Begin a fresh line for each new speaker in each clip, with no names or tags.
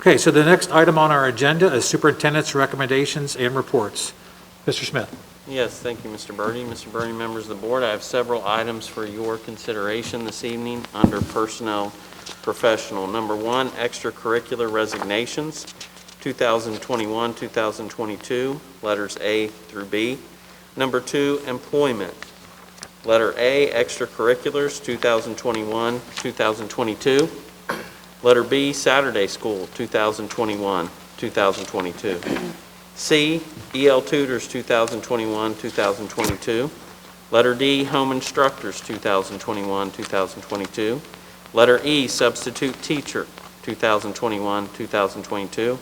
Okay, so the next item on our agenda is superintendent's recommendations and reports. Mr. Smith.
Yes, thank you, Mr. Birdie. Mr. Birdie, members of the board, I have several items for your consideration this evening under personnel professional. Number one, extracurricular resignations, 2021-2022, letters A through B. Number two, employment. Letter A, extracurriculars, 2021-2022. Letter B, Saturday school, 2021-2022. C, EL tutors, 2021-2022. Letter D, home instructors, 2021-2022. Letter E, substitute teacher, 2021-2022.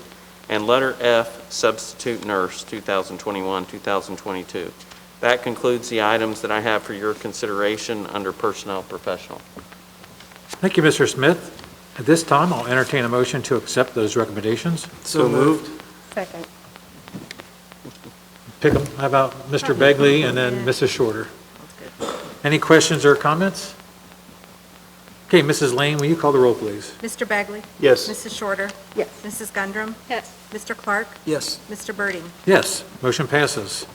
And letter F, substitute nurse, 2021-2022. That concludes the items that I have for your consideration under personnel professional.
Thank you, Mr. Smith. At this time, I'll entertain a motion to accept those recommendations.
So moved.
Second.
Pick them. How about Mr. Begley and then Mrs. Shorter? Any questions or comments? Okay, Mrs. Lane, will you call the roll, please?
Mr. Bagley?
Yes.
Mrs. Shorter?
Yes.
Mrs. Gundrum?
Yes.
Mr. Clark?
Yes.
Mr. Birding?
Yes, motion passes.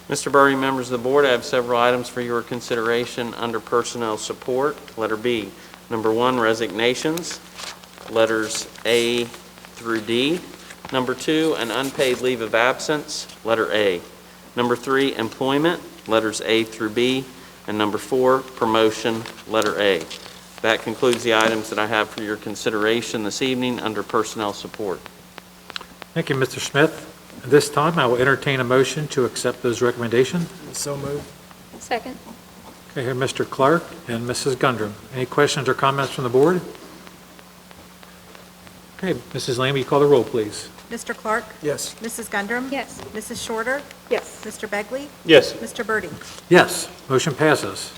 Mr. Birdie, members of the board, I have several items for your consideration under personnel support. Letter B. Number one, resignations, letters A through D. Number two, an unpaid leave of absence, letter A. Number three, employment, letters A through B. And number four, promotion, letter A. That concludes the items that I have for your consideration this evening under personnel support.
Thank you, Mr. Smith. At this time, I will entertain a motion to accept those recommendations.
So moved.
Second.
Okay, here, Mr. Clark and Mrs. Gundrum. Any questions or comments from the board? Okay, Mrs. Lane, will you call the roll, please?
Mr. Clark?
Yes.
Mrs. Gundrum?
Yes.
Mrs. Shorter?
Yes.
Mr. Begley?
Yes.
Mr. Birding?
Yes, motion passes.